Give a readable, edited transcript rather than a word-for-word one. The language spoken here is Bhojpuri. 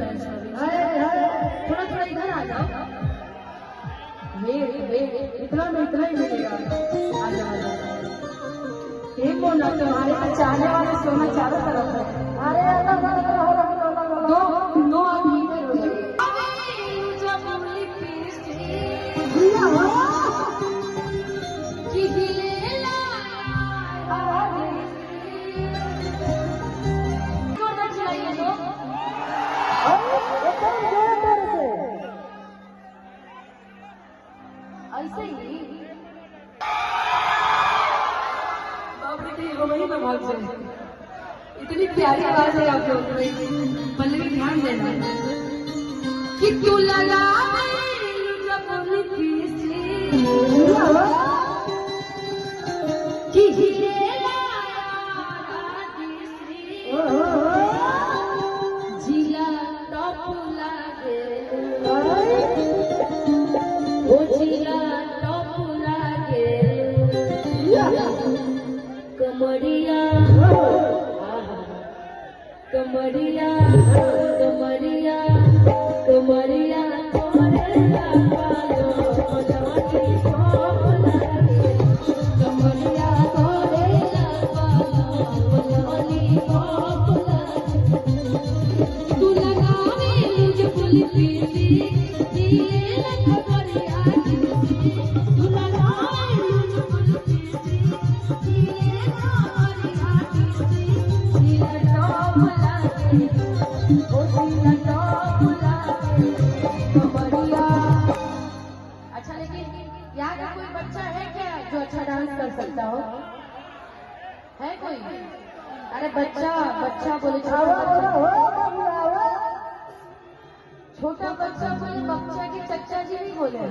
डांस कर रही हूँ। थोड़ा थोड़ा इधर आ जाओ। वेट इतना में इतना ही मिलेगा। आ जाओ आ जाओ। एक को ना तुम्हारे पे चाहने वाले सोना चारों तरफ है। अरे दो आदमी इधर हो गए। ऐसे ही वही में भाग जाए। इतनी प्यारी आवाज है आप लोग में। पल्लवी ध्यान देना कि तू लगा जिला टॉप लागे ओ जिला टॉप लागे कमरिया कमरिया कमरिया कमरिया अच्छा, लेकिन यहाँ का कोई बच्चा है क्या जो अच्छा डांस कर सकता हो? है कोई? अरे बच्चा बच्चा बोले छोटा बच्चा बोले बच्चा के चच्चा जी भी बोले।